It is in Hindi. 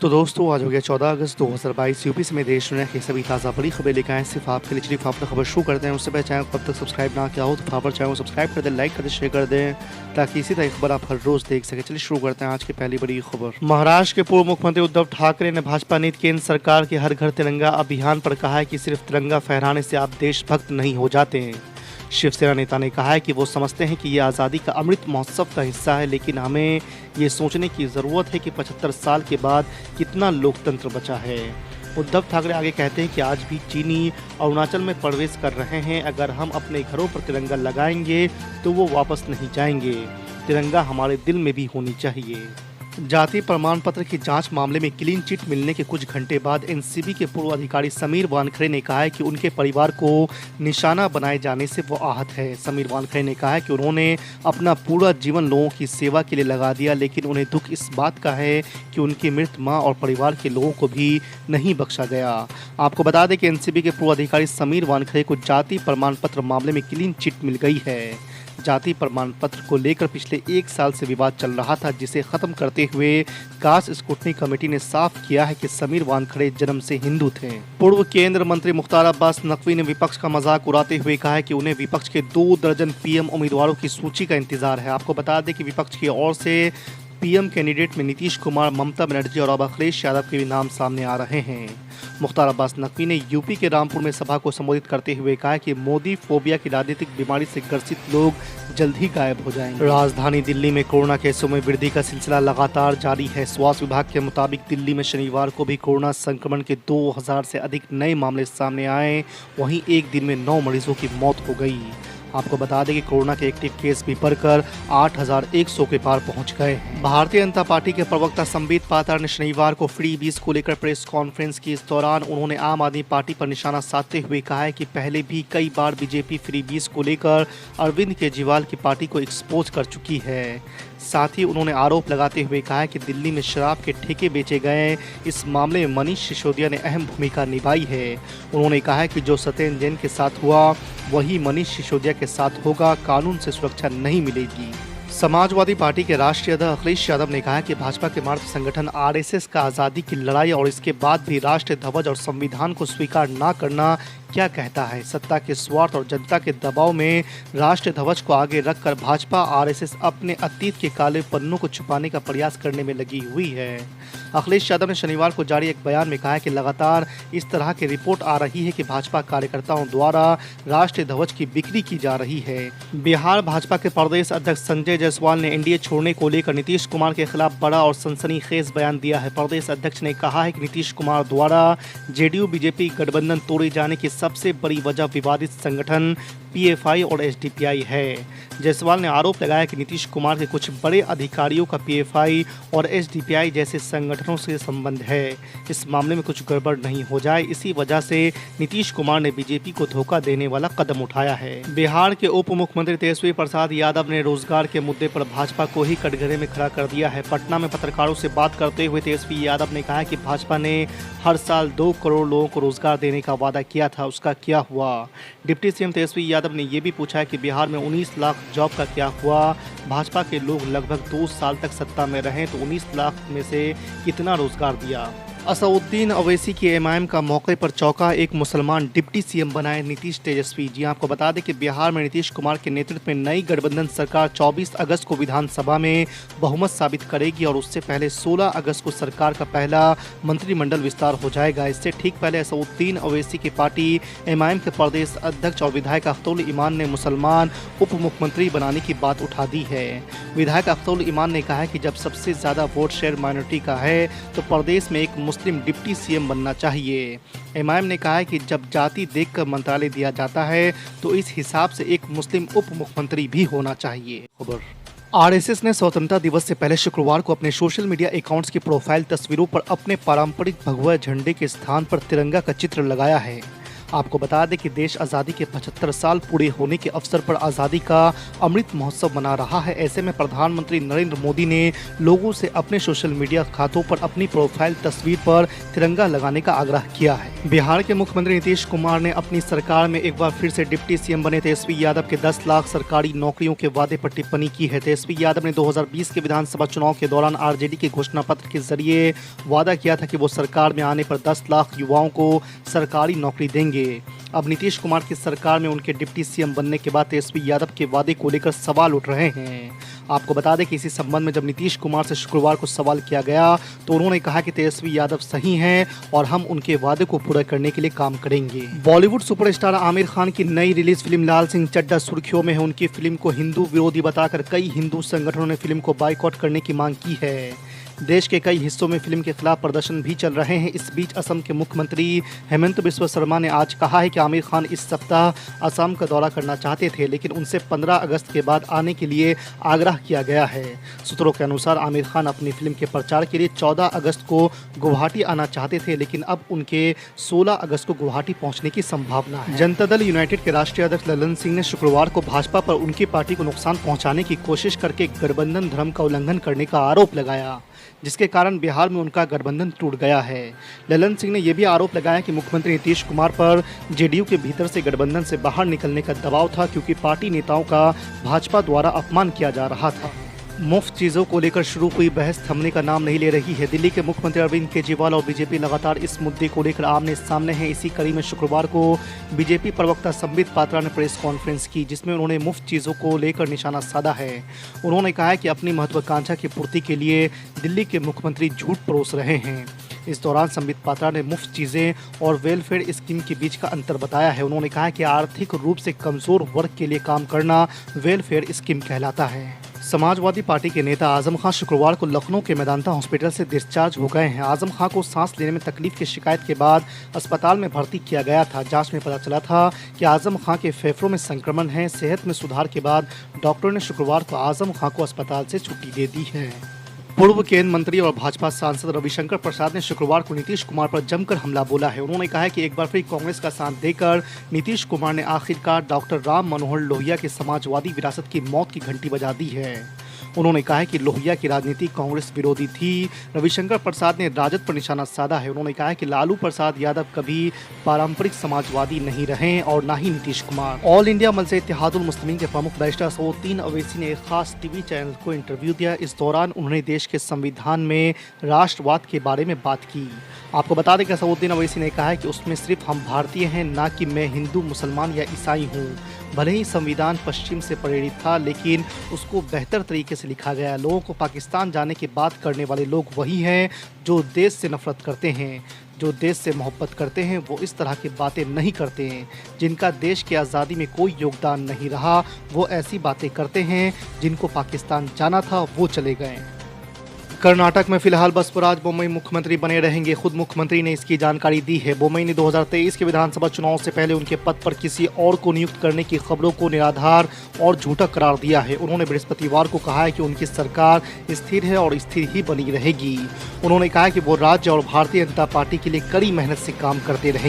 तो दोस्तों आज हो गया 14 अगस्त 2022। यूपी समेत देश दुनिया की सभी ताज़ा बड़ी खबरें लेकर आए सिर्फ आपके लिए। चलिए फटाफट खबर शुरू करते हैं। उससे पहले चैनल को अब तक सब्सक्राइब ना किया हो तो फटाफट चैनल को सब्सक्राइब कर दें, लाइक कर दें, शेयर कर दें ताकि इसी तरह खबर आप हर रोज देख सकें। चलिए शुरू करते हैं आज की पहली बड़ी खबर। महाराष्ट्र के पूर्व मुख्यमंत्री उद्धव ठाकरे ने भाजपा नीति केंद्र सरकार के हर घर तिरंगा अभियान पर कहा है कि सिर्फ तिरंगा फहराने से आप देशभक्त नहीं हो जाते हैं। शिवसेना नेता ने कहा है कि वो समझते हैं कि ये आज़ादी का अमृत महोत्सव का हिस्सा है, लेकिन हमें ये सोचने की ज़रूरत है कि 75 साल के बाद कितना लोकतंत्र बचा है। उद्धव ठाकरे आगे कहते हैं कि आज भी चीनी अरुणाचल में प्रवेश कर रहे हैं। अगर हम अपने घरों पर तिरंगा लगाएंगे तो वो वापस नहीं जाएंगे। तिरंगा हमारे दिल में भी होनी चाहिए। जाति प्रमाण पत्र की जांच मामले में क्लीन चिट मिलने के कुछ घंटे बाद एनसीबी के पूर्व अधिकारी समीर वानखड़े ने कहा है कि उनके परिवार को निशाना बनाए जाने से वो आहत है। समीर वानखड़े ने कहा है कि उन्होंने अपना पूरा जीवन लोगों की सेवा के लिए लगा दिया, लेकिन उन्हें दुख इस बात का है कि उनकी मृत मां और परिवार के लोगों को भी नहीं बख्शा गया। आपको बता दें कि एनसीबी के पूर्व अधिकारी समीर वानखड़े को जाति प्रमाण पत्र मामले में क्लीन चिट मिल गई है। जाति प्रमाण पत्र को लेकर पिछले 1 साल से विवाद चल रहा था, जिसे खत्म करते हुए कास्ट स्क्रूटनी कमेटी ने साफ किया है कि समीर वानखड़े जन्म से हिंदू थे। पूर्व केंद्र मंत्री मुख्तार अब्बास नकवी ने विपक्ष का मजाक उड़ाते हुए कहा है कि उन्हें विपक्ष के 2 दर्जन पीएम उम्मीदवारों की सूची का इंतजार है। आपको बता दें कि विपक्ष की ओर से पीएम कैंडिडेट में नीतीश कुमार, ममता बनर्जी और अब अखिलेश यादव के भी नाम सामने आ रहे हैं। मुख्तार अब्बास नकवी ने यूपी के रामपुर में सभा को संबोधित करते हुए कहा कि मोदी फोबिया की राजनीतिक बीमारी से ग्रसित लोग जल्द ही गायब हो जाएंगे। राजधानी दिल्ली में कोरोना केसों में वृद्धि का सिलसिला लगातार जारी है। स्वास्थ्य विभाग के मुताबिक दिल्ली में शनिवार को भी कोरोना संक्रमण के 2000 से अधिक नए मामले सामने आए। वहीं एक दिन में 9 मरीजों की मौत हो गई। आपको बता दें कि कोरोना के एक्टिव केस भी बढ़कर 8100 के पार पहुंच गए। भारतीय जनता पार्टी के प्रवक्ता संबित पात्रा ने शनिवार को फ्री बीज को लेकर प्रेस कॉन्फ्रेंस की। इस दौरान उन्होंने आम आदमी पार्टी पर निशाना साधते हुए कहा है कि पहले भी कई बार बीजेपी फ्री बीज को लेकर अरविंद केजरीवाल की पार्टी को एक्सपोज कर चुकी है। साथ ही उन्होंने आरोप लगाते हुए कहा है कि दिल्ली में शराब के ठेके बेचे गए। इस मामले में मनीष सिसोदिया ने अहम भूमिका निभाई है। उन्होंने कहा है कि जो सत्येंद्र जैन के साथ हुआ वही मनीष सिसोदिया के साथ होगा। कानून से सुरक्षा नहीं मिलेगी। समाजवादी पार्टी के राष्ट्रीय अध्यक्ष अखिलेश यादव ने कहा है कि भाजपा के मार्ग संगठन आरएसएस का आज़ादी की लड़ाई और इसके बाद भी राष्ट्रीय ध्वज और संविधान को स्वीकार न करना क्या कहता है। सत्ता के स्वार्थ और जनता के दबाव में राष्ट्रीय ध्वज को आगे रखकर भाजपा आरएसएस अपने अतीत के काले पन्नों को छुपाने का प्रयास करने में लगी हुई है। अखिलेश यादव ने शनिवार को जारी एक बयान में कहा है कि लगातार इस तरह की रिपोर्ट आ रही है कि भाजपा कार्यकर्ताओं द्वारा राष्ट्रीय ध्वज की बिक्री की जा रही है। बिहार भाजपा के प्रदेश अध्यक्ष संजय जायसवाल ने एनडीए छोड़ने को लेकर नीतीश कुमार के खिलाफ बड़ा और सनसनीखेज बयान दिया है। प्रदेश अध्यक्ष ने कहा है कि नीतीश कुमार द्वारा जेडीयू बीजेपी गठबंधन तोड़े जाने की सबसे बड़ी वजह विवादित संगठन पीएफआई और एसडीपीआई है। जायसवाल ने आरोप लगाया कि नीतीश कुमार के कुछ बड़े अधिकारियों का पीएफआई और एसडीपीआई जैसे संगठनों से संबंध है। इस मामले में कुछ गड़बड़ नहीं हो जाए, इसी वजह से नीतीश कुमार ने बीजेपी को धोखा देने वाला कदम उठाया है। बिहार के उप मुख्यमंत्री तेजस्वी प्रसाद यादव ने रोजगार के मुद्दे पर भाजपा को ही कटघरे में खड़ा कर दिया है। पटना में पत्रकारों से बात करते हुए तेजस्वी यादव ने कहा कि भाजपा ने हर साल 2 करोड़ लोगों को रोजगार देने का वादा किया था, उसका क्या हुआ। डिप्टी सीएम तेजस्वी यादव ने यह भी पूछा है कि बिहार में 19 लाख जॉब का क्या हुआ। भाजपा के लोग लगभग 2 साल तक सत्ता में रहे तो 19 लाख में से कितना रोजगार दिया। असदुद्दीन ओवैसी की एमआईएम का मौके पर चौंका, एक मुसलमान डिप्टी सीएम बनाए नीतीश तेजस्वी। जी आपको बता दें कि बिहार में नीतीश कुमार के नेतृत्व में नई गठबंधन सरकार 24 अगस्त को विधानसभा में बहुमत साबित करेगी और उससे पहले 16 अगस्त को सरकार का पहला मंत्रिमंडल विस्तार हो जाएगा। इससे ठीक पहले असदुद्दीन ओवैसी की पार्टी एमआईएम के प्रदेश अध्यक्ष और विधायक अख्तरुल ईमान ने मुसलमान उप मुख्यमंत्री बनाने की बात उठा दी है। विधायक अख्तरुल ईमान ने कहा है कि जब सबसे ज्यादा वोट शेयर माइनॉरिटी का है तो प्रदेश में एक मुस्लिम डिप्टी सीएम बनना चाहिए। एमआईएम ने कहा है कि जब जाति देखकर मंत्रालय दिया जाता है तो इस हिसाब से एक मुस्लिम उप मुख्यमंत्री भी होना चाहिए। खबर आरएसएस ने स्वतंत्रता दिवस से पहले शुक्रवार को अपने सोशल मीडिया अकाउंट्स की प्रोफाइल तस्वीरों पर अपने पारंपरिक भगवा झंडे के स्थान पर तिरंगा का चित्र लगाया है। आपको बता दें कि देश आज़ादी के 75 साल पूरे होने के अवसर पर आज़ादी का अमृत महोत्सव मना रहा है। ऐसे में प्रधानमंत्री नरेंद्र मोदी ने लोगों से अपने सोशल मीडिया खातों पर अपनी प्रोफाइल तस्वीर पर तिरंगा लगाने का आग्रह किया है। बिहार के मुख्यमंत्री नीतीश कुमार ने अपनी सरकार में एक बार फिर से डिप्टी सीएम बने तेजस्वी यादव के 10 लाख सरकारी नौकरियों के वादे पर टिप्पणी की है। तेजस्वी यादव ने 2020 के विधानसभा चुनाव के दौरान आरजेडी के घोषणा पत्र के जरिए वादा किया था कि वो सरकार में आने पर 10 लाख युवाओं को सरकारी नौकरी देंगे। अब नीतीश कुमार की सरकार में उनके डिप्टी सीएम बनने के बाद तेजस्वी यादव के वादे को लेकर सवाल उठ रहे हैं। आपको बता दें कि इसी संबंध में जब नीतीश कुमार से शुक्रवार को सवाल किया गया तो उन्होंने कहा कि तेजस्वी यादव सही हैं और हम उनके वादे को पूरा करने के लिए काम करेंगे। बॉलीवुड सुपरस्टार आमिर खान की नई रिलीज फिल्म लाल सिंह चड्ढा सुर्खियों में है। उनकी फिल्म को हिंदू विरोधी बताकर कई हिंदू संगठनों ने फिल्म को बाइकआउट करने की मांग की है। देश के कई हिस्सों में फिल्म के खिलाफ प्रदर्शन भी चल रहे हैं। इस बीच असम के मुख्यमंत्री हेमंत बिस्वा शर्मा ने आज कहा है कि आमिर खान इस सप्ताह असम का दौरा करना चाहते थे, लेकिन उनसे 15 अगस्त के बाद आने के लिए आग्रह किया गया है। सूत्रों के अनुसार आमिर खान अपनी फिल्म के प्रचार के लिए 14 अगस्त को गुवाहाटी आना चाहते थे, लेकिन अब उनके 16 अगस्त को गुवाहाटी पहुंचने की संभावना है। जनता दल यूनाइटेड के राष्ट्रीय अध्यक्ष ललन सिंह ने शुक्रवार को भाजपा पर उनकी पार्टी को नुकसान पहुंचाने की कोशिश करके गठबंधन धर्म का उल्लंघन करने का आरोप लगाया, जिसके कारण बिहार में उनका गठबंधन टूट गया है। ललन सिंह ने यह भी आरोप लगाया कि मुख्यमंत्री नीतीश कुमार पर जेडीयू के भीतर से गठबंधन से बाहर निकलने का दबाव था, क्योंकि पार्टी नेताओं का भाजपा द्वारा अपमान किया जा रहा था। मुफ्त चीज़ों को लेकर शुरू हुई बहस थमने का नाम नहीं ले रही है। दिल्ली के मुख्यमंत्री अरविंद केजरीवाल और बीजेपी लगातार इस मुद्दे को लेकर आमने सामने हैं। इसी कड़ी में शुक्रवार को बीजेपी प्रवक्ता संबित पात्रा ने प्रेस कॉन्फ्रेंस की, जिसमें उन्होंने मुफ्त चीज़ों को लेकर निशाना साधा है। उन्होंने कहा है कि अपनी महत्वाकांक्षा की पूर्ति के लिए दिल्ली के मुख्यमंत्री झूठ परोस रहे हैं। इस दौरान संबित पात्रा ने मुफ्त चीज़ें और वेलफेयर स्कीम के बीच का अंतर बताया है। उन्होंने कहा कि आर्थिक रूप से कमज़ोर वर्ग के लिए काम करना वेलफेयर स्कीम कहलाता है। समाजवादी पार्टी के नेता आजम खान शुक्रवार को लखनऊ के मेदांता हॉस्पिटल से डिस्चार्ज हो गए हैं। आजम खान को सांस लेने में तकलीफ की शिकायत के बाद अस्पताल में भर्ती किया गया था। जांच में पता चला था कि आजम खान के फेफड़ों में संक्रमण है। सेहत में सुधार के बाद डॉक्टर ने शुक्रवार को आजम खान को अस्पताल से छुट्टी दे दी है। पूर्व केंद्रीय मंत्री और भाजपा सांसद रविशंकर प्रसाद ने शुक्रवार को नीतीश कुमार पर जमकर हमला बोला है। उन्होंने कहा है कि एक बार फिर कांग्रेस का साथ देकर नीतीश कुमार ने आखिरकार डॉक्टर राम मनोहर लोहिया की समाजवादी विरासत की मौत की घंटी बजा दी है। उन्होंने कहा है कि लोहिया की राजनीति कांग्रेस विरोधी थी। रविशंकर प्रसाद ने राजद पर निशाना साधा है। उन्होंने कहा है कि लालू प्रसाद यादव कभी पारंपरिक समाजवादी नहीं रहे और न ही नीतीश कुमार। ऑल इंडिया मजलिस इत्तेहादुल मुस्लिमीन के प्रमुख बैरिस्टर असदुद्दीन अवैसी ने एक खास टीवी चैनल को इंटरव्यू दिया। इस दौरान उन्होंने देश के संविधान में राष्ट्रवाद के बारे में बात की। आपको बता दें कि असदुद्दीन अवैसी ने कहा है कि उसमें सिर्फ हम भारतीय हैं, ना कि मैं हिंदू, मुसलमान या ईसाई हूँ। भले ही संविधान पश्चिम से प्रेरित था, लेकिन उसको बेहतर तरीके से लिखा गया। लोगों को पाकिस्तान जाने की बात करने वाले लोग वही हैं जो देश से नफरत करते हैं। जो देश से मोहब्बत करते हैं वो इस तरह की बातें नहीं करते हैं। जिनका देश की आज़ादी में कोई योगदान नहीं रहा वो ऐसी बातें करते हैं। जिनको पाकिस्तान जाना था वो चले गए। कर्नाटक में फिलहाल बसवराज बोम्मई मुख्यमंत्री बने रहेंगे। खुद मुख्यमंत्री ने इसकी जानकारी दी है। बोम्मई ने 2023 के विधानसभा चुनाव से पहले उनके पद पर किसी और को नियुक्त करने की खबरों को निराधार और झूठा करार दिया है। उन्होंने बृहस्पतिवार को कहा है कि उनकी सरकार स्थिर है और स्थिर ही बनी रहेगी। उन्होंने कहा कि वो राज्य और भारतीय जनता पार्टी के लिए कड़ी मेहनत से काम करते रहेंगे।